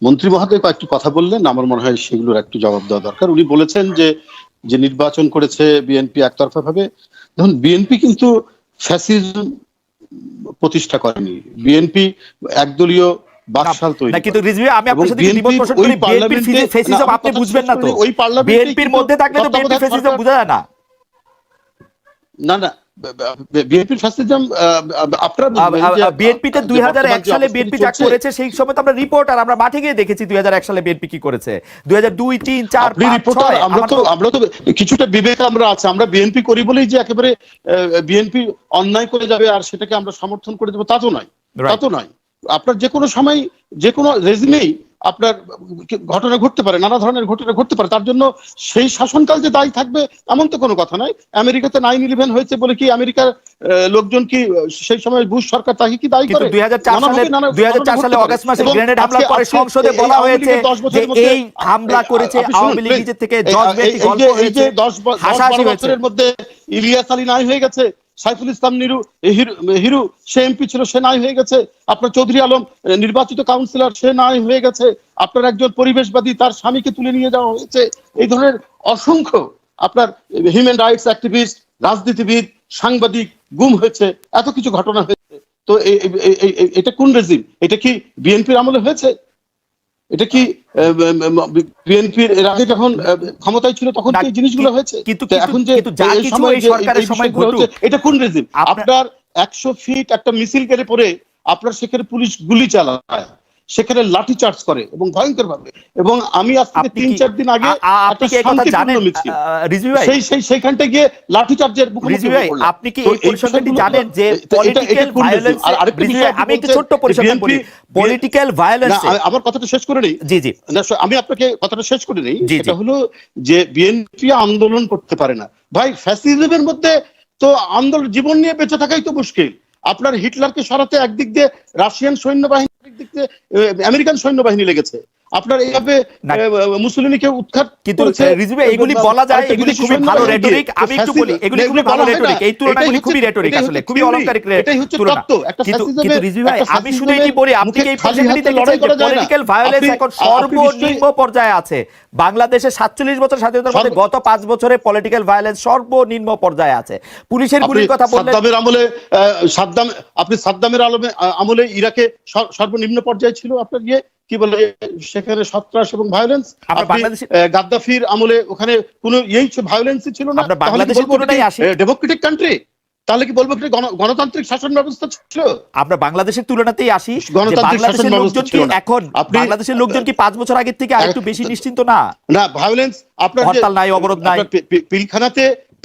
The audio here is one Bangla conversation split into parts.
মন্ত্রী মহোদয় কয়েকটি কথা বললেন, আমার মনে হয় সেগুলোর একটু জবাব দেওয়া দরকার। উনি বলেছেন যে যে নির্বাচন করেছে বিএনপি একতরফা ভাবে। দেখুন, বিএনপি কিন্তু ফ্যাসিজম প্রতিষ্ঠা করেনি। বিএনপি একদলীয় বাকশাল তৈরি কিন্তু রিজভী, আমি আপনার সাথে দ্বিমত পোষণ করি। বিএনপির ফ্যাসিজম আপনি বুঝবেন না তো, ওই পার্লামেন্টে বিএনপির মধ্যে থাকলে তো বিএনপি ফ্যাসিজম বোঝা যায় না। না না, বিএনপির ফ্যাসিজম আপনারা বিএনপিতে 2001 সালে বিএনপি যা করেছে সেই সময় তো আমরা রিপোর্টার, আমরা মাঠে গিয়ে দেখেছি 2001 সালে বিএনপি কি করেছে। 2002, 3, 4, 5, 6 আমরা তো কিছুটা বিবেক আমরা আছে। আমরা বিএনপি করি বলেই যে একেবারে বিএনপি অন্যায় করে যাবে আর সেটাকে আমরা সমর্থন করে দেবো তা তো নয়, তা তো নয়। আপনার যে কোনো সময় যে কোনো রেজিমেই আপনার ঘটনা ঘটতে পারে, নানা ধরনের ঘটনা ঘটতে পারে। তার জন্য সেই শাসনকাল যে দায়ী থাকবে এমন তো কোনো কথা নয়। আমেরিকাতে 9/11 হয়েছে বলে কি আমেরিকার লোকজন কি সেই সময় বুশ সরকার তাকে কি দায়ী করে? 2004 সালে অগাস্ট মাসে গ্রেনেড হামলার পরে সংসদে বলা হয়েছে যে এই হামলা করেছে আওয়ামী লীগ নিজে থেকে। এই যে 10-12 বছরের মধ্যে ইলিয়াস আলী নাই হয়ে গেছে, সাইফুল ইসলাম হিরু সে এমপি ছিল, সে নাই হয়ে গেছে। আপনার চৌধুরী আলম নির্বাচিত কাউন্সিলর, সে নাই হয়ে গেছে। আপনার একজন পরিবেশবাদী, তার স্বামীকে তুলে নিয়ে যাওয়া হয়েছে। এই ধরনের অসংখ্য আপনার হিউম্যান রাইটস অ্যাক্টিভিস্ট, রাজনীতিবিদ, সাংবাদিক গুম হয়েছে, এত কিছু ঘটনা হয়েছে। তো এটা কোন রেজিম? এটা কি বিএনপির আমলে হয়েছে? এটা কি বিএনপির এর আগে যখন ক্ষমতায় ছিল তখন এই জিনিসগুলো হয়েছে? এখন যে সরকারের সময় হচ্ছে, এটা কোন রেজিম? আপনার 100 ফিট একটা মিছিল কেটে পড়ে আপনার সেখানে পুলিশ গুলি চালায়, সেখানে লাঠি চার্জ করে এবং ভয়ঙ্কর ভাবে। এবং আমি আজ থেকে 3-4 দিন আগে সেইখানটা গিয়ে লাঠি চার্জের মুখোমুখি হলাম। আপনি কি এই পরিসংখ্যানটি জানেন যে পলিটিক্যাল ভায়োলেন্স, আমি একটু ছোট্ট পরিসংখ্যান বলি, পলিটিক্যাল ভায়োলেন্স। আমার কথাটা শেষ করে নেই। জি জি, আমি আপনাকে কথাটা শেষ করে নেই। এটা হলো যে বিএনপি আন্দোলন করতে পারে না। ভাই, ফ্যাসিজমের মধ্যে তো আন্দোলন, জীবন নিয়ে বেঁচে থাকাই তো মুশকিল। আপনার হিটলারকে সরাতে একদিক দিয়ে রাশিয়ান সৈন্যবাহিনী, একদিক দিয়ে আমেরিকান সৈন্যবাহিনী লেগেছে। আপনার এইভাবে মুসলিমকে উৎখাত করেছে। এগুলি বলা যায়, এগুলি খুবই ভালো রেটরিক। আমি একটু বলি, এগুলি খুবই ভালো রেটরিক। এই তুলনাগুলি খুবই রেটরিক, আসলে খুবই অলংকারিক তুলনা। কিন্তু রিজভী ভাই, আমি শুধু এটি বলি, আপনি কি এই পরিসংখ্যানটি দেখেছেন যে পলিটিক্যাল ভায়োলেন্স এখন সর্বনিম্ন পর্যায়ে আছে বাংলাদেশে? 47 বছর স্বাধীনতার মধ্যে গত 5 বছরে পলিটিক্যাল ভায়োলেন্স সর্বনিম্ন পর্যায়ে আছে। পুলিশের গুলির কথা বললেন, সাদ্দামের আমলে আপনি সাদ্দামের আমলে ইরাকে সর্বনিম্ন পর্যায়ে ছিল আপনার কি বলে সেখানে সন্ত্রাস এবং ভায়োলেন্স। গাদ্দাফির আমলে ওখানে কোনো ভায়োলেন্সই ছিল না। বাংলাদেশের তুলনায় আসি ডেমোক্রেটিক কান্ট্রি, তাহলে কি বলবো গণতান্ত্রিক শাসন ব্যবস্থা ছিল? আমরা বাংলাদেশের তুলনাতেই আসি, বাংলাদেশের লোকজন কি এখন, বাংলাদেশের লোকজন কি 5 বছর আগের থেকে আরেকটু বেশি নিশ্চিন্ত না? না, ভায়োলেন্স আপনার হরতাল নাই, অবরোধ নাই।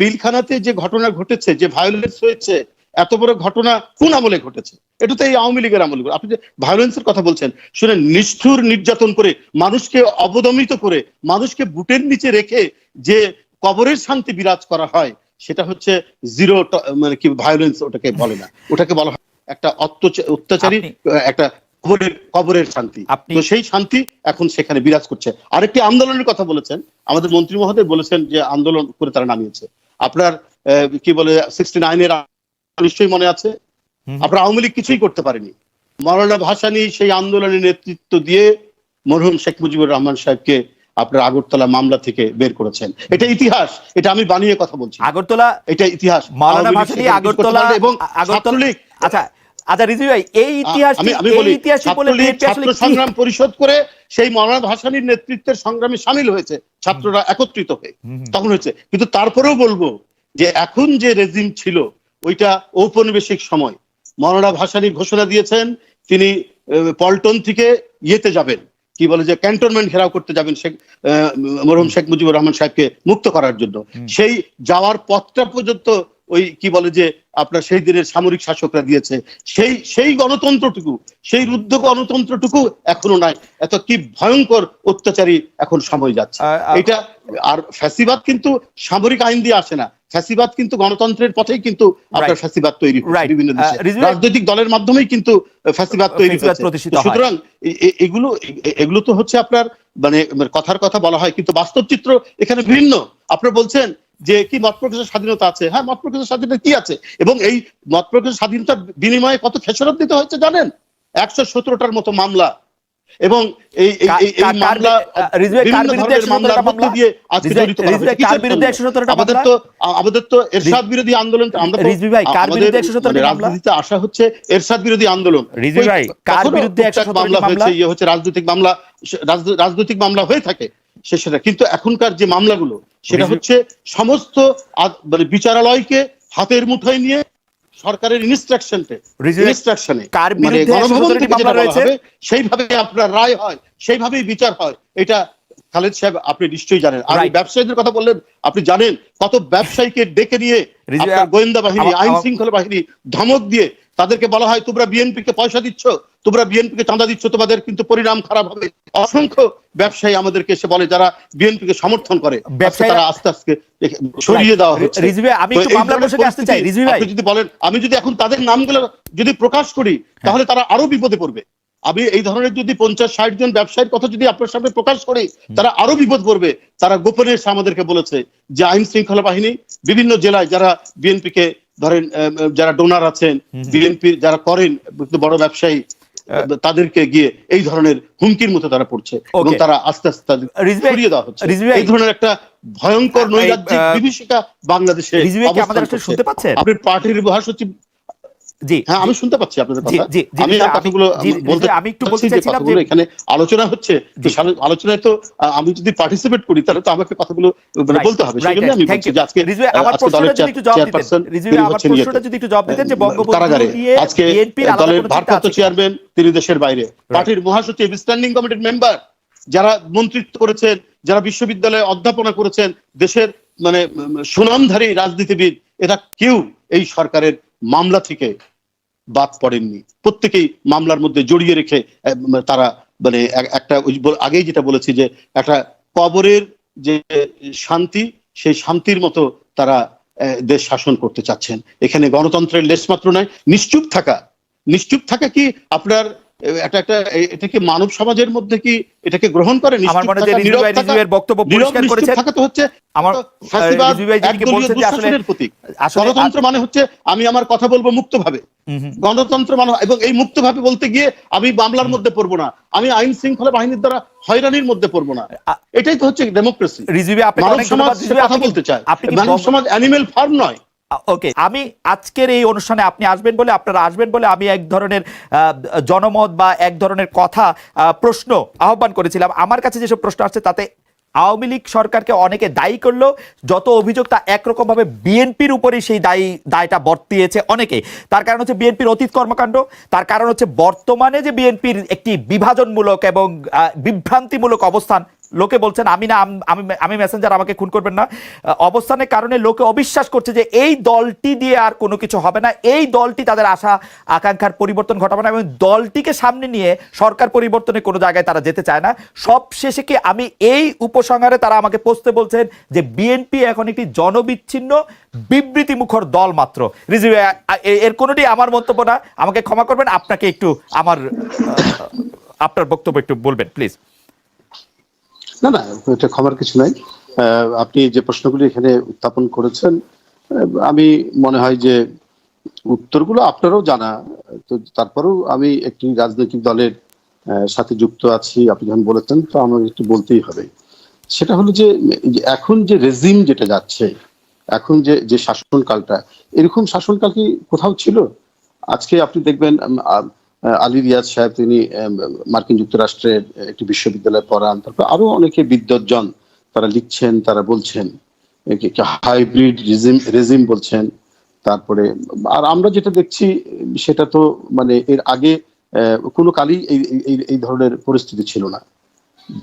পিলখানাতে যে ঘটনা ঘটেছে, যে ভায়োলেন্স হয়েছে, এত বড় ঘটনা কোন আমলে ঘটেছে? এটা তো এই আওয়ামী লীগের আমলে। আপনি যে ভায়োলেন্সের কথা বলছেন, শুনেন, নিষ্ঠুর নির্যাতন করে, মানুষকে অবদমিত করে, মানুষকে বুটের নিচে রেখে যে কবরের শান্তি বিরাজ করা হয়, সেটা হচ্ছে জিরো মানে কি ভায়োলেন্স ওটাকে বলে না। ওটাকে বলা হয় একটা অত্যাচারী, একটা কবরের শান্তি। তো সেই শান্তি এখন সেখানে বিরাজ করছে। আরেকটি আন্দোলনের কথা বলেছেন আমাদের মন্ত্রী মহোদয়, বলেছেন যে আন্দোলন করে তারা নামিয়েছে। আপনার কি বলে 69-এর নিশ্চয়ই মনে আছে, আপনার আওয়ামী লীগ কিছুই করতে পারেনি। মাওলানা ভাসানী সেই আন্দোলনের নেতৃত্ব দিয়ে মরহুম শেখ মুজিবুর রহমান সাহেবকে আপনার আগরতলা মামলা থেকে বের করেছেন। এটা ইতিহাস, এটা আমি বানিয়ে কথা বলছি। আগরতলা, এটা ইতিহাস। মাওলানা ভাসানী আগরতলা এবং ছাত্রলীগ। আচ্ছা আচ্ছা রিজভী ভাই, এই ইতিহাস ছাত্র সংগ্রাম পরিষদ করে সেই মাওলানা ভাসানীর নেতৃত্বের সংগ্রামে শামিল হয়েছে ছাত্ররা একত্রিত হয়ে, তখন হয়েছে। কিন্তু তারপরেও বলবো যে এখন যে রেজিম ছিল ওইটা ঔপনিবেশিক সময়। মাওলানা ভাসানী ঘোষণা দিয়েছেন তিনি পল্টন থেকে ইয়েতে যাবেন, কি বলে যে ক্যান্টনমেন্ট ঘেরাও করতে যাবেন মরহুম শেখ মুজিবুর রহমান সাহেবকে মুক্ত করার জন্য। সেই যাওয়ার পথটা পর্যন্ত ওই কি বলে যে আপনার সেই দিনের সামরিক শাসকরা দিয়েছে। সেই গণতন্ত্রটুকু, সেই রুদ্ধ গণতন্ত্রটুকু এখনো নাই। এত কি ভয়ঙ্কর অত্যাচারী এখন সময় যাচ্ছে এটা। আর ফ্যাসিবাদ কিন্তু সামরিক আইন দিয়ে আসে না, ফ্যাসিবাদ কিন্তু গণতন্ত্রের পথেই কিন্তু আপনার ফ্যাসিবাদ তৈরি হচ্ছে বিভিন্ন দেশে, রাজনৈতিক দলের মাধ্যমেই কিন্তু ফ্যাসিবাদ তৈরি হচ্ছে। সুতরাং এগুলো তো হচ্ছে আপনার মানে কথার কথা বলা হয়, কিন্তু বাস্তব চিত্র এখানে ভিন্ন। আপনারা বলছেন যে কি মত প্রকাশের স্বাধীনতা আছে, হ্যাঁ মত প্রকাশের স্বাধীনতা কি আছে, এবং এই মত প্রকাশের স্বাধীনতার বিনিময়ে কত খেসারত দিতে হয়েছে জানেন? 117টার মতো মামলা এবং এই মামলা বিভিন্ন ধরনের মামলার মধ্যে দিয়ে আজকে জড়িত করা হয়েছে। আমাদের তো এরশাদ বিরোধী আন্দোলন, আমরা রাজনীতিতে আসা হচ্ছে এরশাদ বিরোধী আন্দোলন। মামলা হয়েছে, ইয়ে হচ্ছে রাজনৈতিক মামলা হয়ে থাকে সেটা, কিন্তু এখনকার যে মামলাগুলো সেটা হচ্ছে সমস্ত মানে বিচারালয়কে হাতের মুঠোয় নিয়ে সরকারের ইনস্ট্রাকশনে মানে গণভবন থেকে যেটা বলা হবে সেইভাবে আপনার রায় হয়, সেইভাবেই বিচার হয়। এটা খালেদ সাহেব আপনি নিশ্চয়ই জানেন। আর ব্যবসায়ীদের কথা বললেন, আপনি জানেন কত ব্যবসায়ীকে ডেকে নিয়ে গোয়েন্দা বাহিনী, আইন শৃঙ্খলা বাহিনী ধমক দিয়ে তাদেরকে বলা হয় তোমরা বিএনপিকে পয়সা দিচ্ছ, তোমরা বিএনপিকে চাঁদা দিচ্ছ, তোমাদের কিন্তু পরিণাম খারাপ হবে। অসংখ্য ব্যবসায়ী আমাদেরকে এসে বলে যারা বিএনপিকে সমর্থন করে, তারা আস্তে আস্তে সরিয়ে দেওয়া হচ্ছে। আপনি যদি বলেন, আমি যদি এখন তাদের নামগুলো যদি প্রকাশ করি তাহলে তারা আরো বিপদে পড়বে। আমি এই ধরনের যদি 50-60 জন ব্যবসায়ীর কথা যদি আপনার সামনে প্রকাশ করি তারা আরো বিপদ পড়বে। তারা গোপনে এসে আমাদেরকে বলেছে যে আইন শৃঙ্খলা বাহিনী বিভিন্ন জেলায় যারা বিএনপিকে ধরেন, যারা ডোনার আছেন বিএনপি যারা করেন বড় ব্যবসায়ী, তাদেরকে গিয়ে এই ধরনের হুমকির মতো তারা পড়ছে এবং তারা আস্তে আস্তে সরিয়ে দেওয়া হচ্ছে। এই ধরনের একটা ভয়ঙ্কর নৈরাজ্যিক বিভীষিকা বাংলাদেশে আপনার পার্টির মহাসচিব। হ্যাঁ, আমি শুনতে পাচ্ছি আপনাদের কথা। আমি কথাগুলো বলতে, আমি একটু বলতে চাইছিলাম যে এখানে আলোচনা হচ্ছে, আলোচনায় তো আমি যদি পার্টিসিপেট করি তাহলে তো আমাকে কথাগুলো বলতে হবে। সেজন্য আমি বলছি যে আজকে দলের চেয়ারপারসন কারাগারে, আজকে দলের ভারপ্রাপ্ত চেয়ারম্যান তিনি দেশের বাইরে, পার্টির মহাসচিব, স্ট্যান্ডিং কমিটির মেম্বার যারা মন্ত্রিত্ব করেছেন, যারা বিশ্ববিদ্যালয়ে অধ্যাপনা করেছেন, দেশের মানে সুনামধারী রাজনীতিবিদ, এরা কেউ এই সরকারের মামলা থেকে বাদ পড়েননি। প্রত্যেকেই মামলার মধ্যে জড়িয়ে রেখে তারা মানে একটা আগেই যেটা বলেছি যে একটা কবরের যে শান্তি, সেই শান্তির মতো তারা দেশ শাসন করতে চাচ্ছেন। এখানে গণতন্ত্রের লেশমাত্র নয়। নিশ্চুপ থাকা কি আপনার এটা কি মানব সমাজের মধ্যে কি এটাকে গ্রহণ করে? গণতন্ত্র মানে হচ্ছে আমি আমার কথা বলবো মুক্তভাবে, গণতন্ত্র মানে, এবং এই মুক্তভাবে বলতে গিয়ে আমি মামলার মধ্যে পড়বো না, আমি আইন শৃঙ্খলা বাহিনীর দ্বারা হয়রানির মধ্যে পড়বো না। এটাই তো হচ্ছে ডেমোক্রেসি। মানব সমাজ কথা বলতে চায়, মানব সমাজ অ্যানিমেল ফার্ম নয়। ওকে, আমি আজকের এই অনুষ্ঠানে আপনি আসবেন বলে, আপনারা আসবেন বলে আমি এক ধরনের জনমত বা এক ধরনের কথা প্রশ্ন আহ্বান করেছিলাম। আমার কাছে যেসব প্রশ্ন আসছে তাতে আওয়ামী লীগ সরকারকে অনেকে দায়ী করলো, যত অভিযোগ তা একরকম ভাবে বিএনপির উপরেই সেই দায়টা বর্তিয়েছে অনেকে। তার কারণ হচ্ছে বিএনপির অতীত কর্মকাণ্ড, তার কারণ হচ্ছে বর্তমানে যে বিএনপির একটি বিভাজনমূলক এবং বিভ্রান্তিমূলক অবস্থান। লোকে বলছেন, আমি মেসেঞ্জার, আমাকে খুন করবেন না, অবস্থানের কারণে লোকে অবিশ্বাস করছে যে এই দলটি দিয়ে আর কোনো কিছু হবে না, এই দলটি তাদের আশা আকাঙ্ক্ষার পরিবর্তন ঘটাবে না এবং দলটিকে সামনে নিয়ে সরকার পরিবর্তনের কোনো জায়গায় তারা যেতে চায় না। সব শেষে কি আমি এই উপসংহারে তারা আমাকে পৌঁছতে বলছেন যে বিএনপি এখন একটি জনবিচ্ছিন্ন বিবৃতিমুখর দল মাত্র। রিজভী, এর কোনোটি আমার মন্তব্য না, আমাকে ক্ষমা করবেন। আপনাকে একটু আপনার বক্তব্য একটু বলবেন প্লিজ। না, এটা ক্ষমার কিছু নাই। আপনি যে প্রশ্নগুলি এখানে উত্থাপন করেছেন, আমি মনে হয় যে উত্তরগুলো আপনারও জানা, তো তারপরেও আমি একটি রাজনৈতিক দলের সাথে যুক্ত আছি, আপনি যখন বলেছেন তো আমার একটু বলতেই হবে। সেটা হলো যে এখন যে রেজিম যেটা যাচ্ছে, এখন যে শাসনকালটা, এরকম শাসনকাল কি কোথাও ছিল? আজকে আপনি দেখবেন আলী রিয়াজ সাহেব, তিনি মার্কিন যুক্তরাষ্ট্রের একটি বিশ্ববিদ্যালয়ে পড়ান, তারপর আরো অনেকে বিদ্বজ্জন তারা লিখছেন, তারা বলছেন হাইব্রিড রেজিম বলছেন। তারপরে আর আমরা যেটা দেখছি সেটা তো মানে এর আগে কোনো কালই এই ধরনের পরিস্থিতি ছিল না,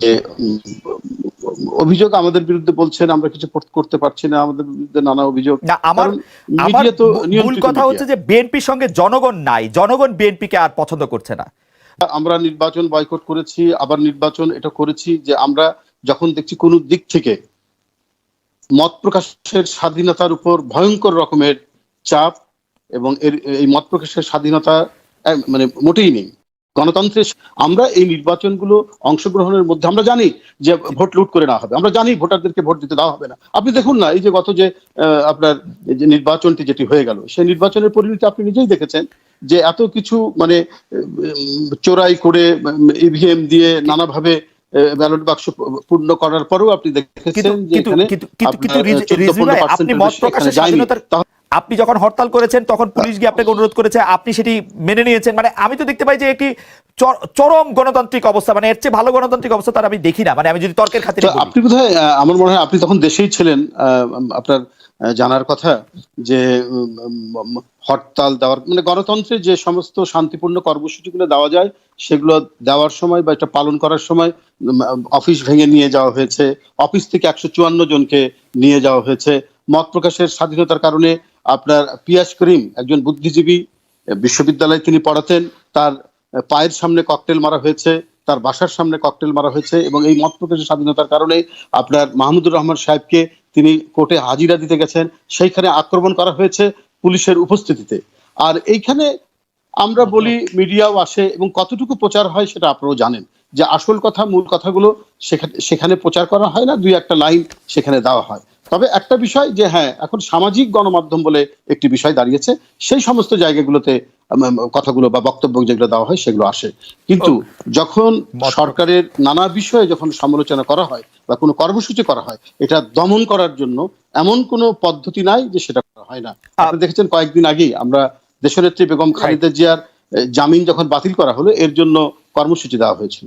যে অভিযোগ আমাদের বিরুদ্ধে বলছেন আমরা কিছু করতে পারছি না, আমাদের বিরুদ্ধে নানা অভিযোগ। আমার মূল কথা হচ্ছে যে বিএনপির সঙ্গে জনগণ নাই, জনগণ বিএনপিকে আর পছন্দ করছে না। আমরা নির্বাচন বয়কট করেছি, আবার নির্বাচন এটা করেছি যে আমরা যখন দেখছি কোন দিক থেকে মত প্রকাশের স্বাধীনতার উপর ভয়ঙ্কর রকমের চাপ এবং এই মত প্রকাশের স্বাধীনতা মানে মোটেই নেই, গণতন্ত্রের আমরা এই নির্বাচনগুলো অংশগ্রহণের মধ্যে আমরা জানি যে ভোট লুট করে না হবে, আমরা জানি ভোটারদেরকে ভোট দিতে দেওয়া হবে না। আপনি দেখুন না, এই যে গত যে আপনার যে নির্বাচনটি যেটি হয়ে গেল, সেই নির্বাচনের পরিণতি আপনি নিজেই দেখেছেন যে এত কিছু মানে চোরাই করে ইভিএম দিয়ে নানাভাবে ব্যালট বাক্স পূর্ণ করার পরেও আপনি দেখেছেন যে এখানে আপনি মত প্রকাশের স্বাধীনতার, আপনি যখন হরতাল করেছেন তখন পুলিশ গিয়ে আপনাকে অনুরোধ করেছে, আপনি সেটি মেনে নিয়েছেন। মানে আমি তো দেখতে পাই যে একটি চরম গণতান্ত্রিক অবস্থা, মানে এর চেয়ে ভালো গণতান্ত্রিক অবস্থা তার আমি দেখি না। মানে আমি যদি তর্কের খাতিরে বলি, আপনি বোধহয় আমার মনে হয় আপনি তখন দেশেই ছিলেন, আপনার জানার কথা যে হরতাল দেওয়ার মানে গণতন্ত্রে যে সমস্ত শান্তিপূর্ণ কর্মসূচিগুলো দেওয়া যায় সেগুলো দেওয়ার সময় বা এটা পালন করার সময় অফিস ভেঙে নিয়ে যাওয়া হয়েছে, অফিস থেকে 154 জনকে নিয়ে যাওয়া হয়েছে। মত প্রকাশের স্বাধীনতার কারণে আপনার পিয়াস করিম একজন বুদ্ধিজীবী, বিশ্ববিদ্যালয়ে তিনি পড়াতেন, তার পায়ের সামনে ককটেল মারা হয়েছে, তার বাসার সামনে ককটেল মারা হয়েছে, এবং এই মত প্রকাশের স্বাধীনতার কারণে আপনার মাহমুদুর রহমান সাহেবকে তিনি কোর্টে হাজিরা দিতে গেছেন, সেইখানে আক্রমণ করা হয়েছে পুলিশের উপস্থিতিতে। আর এইখানে আমরা বলি মিডিয়াও আসে এবং কতটুকু প্রচার হয় সেটা আপনারাও জানেন যে আসল কথা মূল কথাগুলো সেখানে প্রচার করা হয় না, দুই একটা লাইন সেখানে দেওয়া হয়। তবে একটা বিষয় যে হ্যাঁ, এখন সামাজিক গণমাধ্যম বলে একটি বিষয় দাঁড়িয়েছে, সেই সমস্ত জায়গাগুলোতে কথাগুলো বা বক্তব্য যেগুলো দেওয়া হয় সেগুলো আসে। কিন্তু যখন সরকারের নানা বিষয়ে যখন সমালোচনা করা হয় বা কোনো কর্মসূচি করা হয়, এটা দমন করার জন্য এমন কোনো পদ্ধতি নাই যে সেটা করা হয় না। আপনি দেখেছেন কয়েকদিন আগেই আমরা দেশনেত্রী বেগম খালেদা জিয়ার জামিন যখন বাতিল করা হলো, এর জন্য কর্মসূচি দেওয়া হয়েছিল।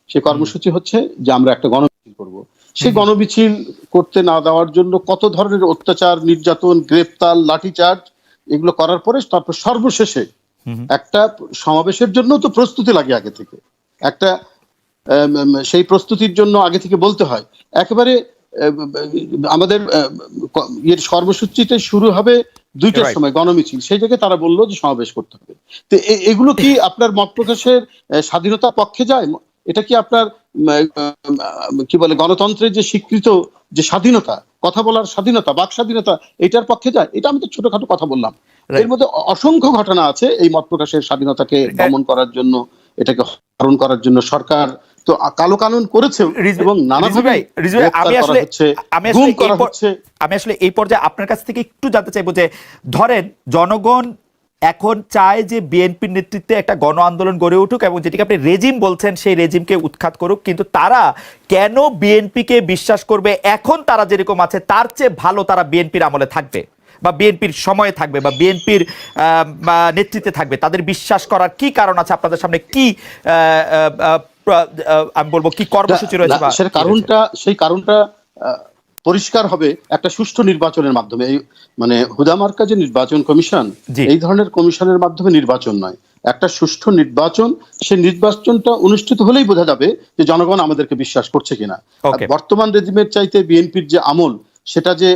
সেই কর্মসূচি হচ্ছে যে আমরা একটা গণমিছিল করব। সেই গণমিছিল করতে না দেওয়ার জন্য কত ধরনের অত্যাচার, নির্যাতন, গ্রেপ্তার, লাঠিচার্জ এগুলো করার পরে তারপর সর্বশেষে একটা সমাবেশের জন্য তো প্রস্তুতি লাগে আগে থেকে, একটা সেই প্রস্তুতির জন্য আগে থেকে বলতে হয় একেবারে আমাদের এর কর্মসূচিটা শুরু হবে 2টার সময় গণমিছিল, সেই জায়গায় তারা বললো যে সমাবেশ করতে হবে। তো এগুলো কি আপনার মত প্রকাশের স্বাধীনতার পক্ষে যায়? এটা কি আপনার কি বলে গণতন্ত্রের যে স্বীকৃত যে স্বাধীনতা, কথা বলার স্বাধীনতা, বাক স্বাধীনতা, এটার পক্ষে যায়? এটা আমি তো ছোটখাটো কথা বললাম, এর মধ্যে অসংখ্য ঘটনা আছে এই মত প্রকাশের স্বাধীনতাকে দমন করার জন্য, এটাকে হরণ করার জন্য সরকার তো কালো কানুন করেছে এবং নানাভাবে আমি আসলে এই পর্যায়ে আপনার কাছ থেকে একটু জানতে চাইবো যে ধরেন জনগণ এখন চায় যে বিএনপির নেতৃত্বে একটা গণ আন্দোলন গড়ে উঠুক এবং যেটিকে আপনি রেজিম বলছেন সেই রেজিমকে উৎখাত করুক, কিন্তু তারা কেন বিএনপিকে বিশ্বাস করবে? এখন তারা যেরকম আছে তার চেয়ে ভালো তারা বিএনপির আমলে থাকবে বা বিএনপির সময়ে থাকবে বা বিএনপির নেতৃত্বে থাকবে, তাদের বিশ্বাস করার কি কারণ আছে? আপনাদের সামনে কি আমি বলবো কি কর্মসূচি রয়েছে? সেই কারণটা পরিষ্কার হবে একটা সুষ্ঠু নির্বাচনের মাধ্যমে। এই মানে হুদা মার্কা যে নির্বাচন কমিশন, এই ধরনের কমিশনের মাধ্যমে নির্বাচন নয়, একটা সুষ্ঠু নির্বাচন, সেই নির্বাচনটা অনুষ্ঠিত হলেই বোঝা যাবে যে জনগণ আমাদেরকে বিশ্বাস করছে কিনা। বর্তমান রেজিমের চাইতে বিএনপির যে আমল, সেটা যে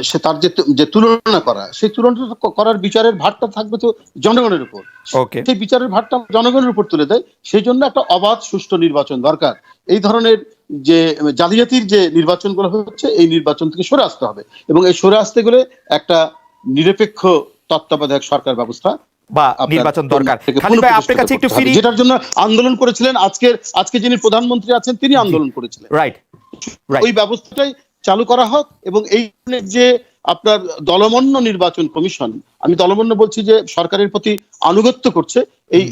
সে তার যে তুলনা করা, সেই তুলনা করার বিচারের ভারটা থাকবে তো জনগণের উপর, সেই বিচারের ভারটা জনগণের উপর তুলে দেয়। সেই জন্য একটা অবাধ সুষ্ঠু নির্বাচন দরকার। এই ধরনের যে জালিয়াতির যে নির্বাচনগুলো হচ্ছে, এই নির্বাচন থেকে সরে আসতে হবে এবং এই সরে আসতে গেলে একটা নিরপেক্ষ তত্ত্বাবধায়ক সরকার ব্যবস্থা বা নির্বাচন দরকার। যেটার জন্য আন্দোলন করেছিলেন আজকে যিনি প্রধানমন্ত্রী আছেন তিনি আন্দোলন করেছিলেন, ওই ব্যবস্থাটাই চালু করা হোক। এবং এই যে আপনার দলমন্য নির্বাচন কমিশন, আমি দলমন্য বলছি যে সরকারের প্রতি আনুগত্য করছে,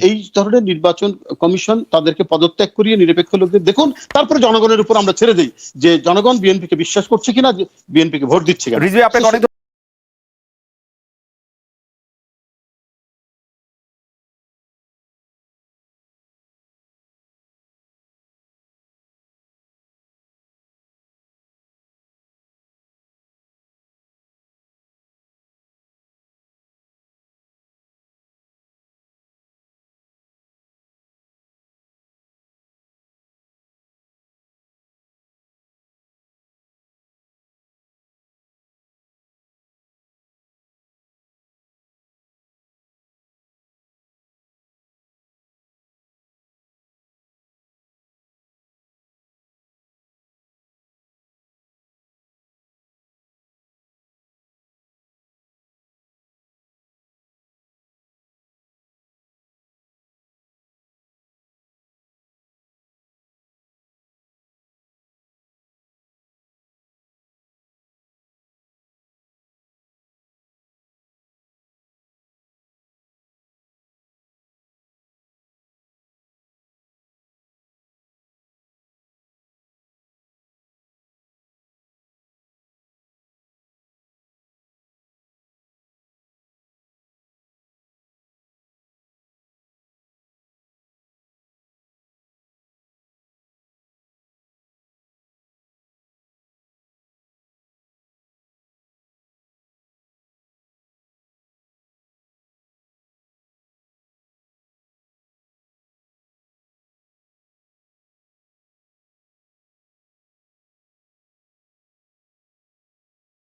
এই ধরনের নির্বাচন কমিশন তাদেরকে পদত্যাগ করিয়ে নিরপেক্ষ লোকদের দেখুন, তারপরে জনগণের উপর আমরা ছেড়ে দিই যে জনগণ বিএনপিকে বিশ্বাস করছে কিনা, বিএনপিকে ভোট দিচ্ছে কিনা।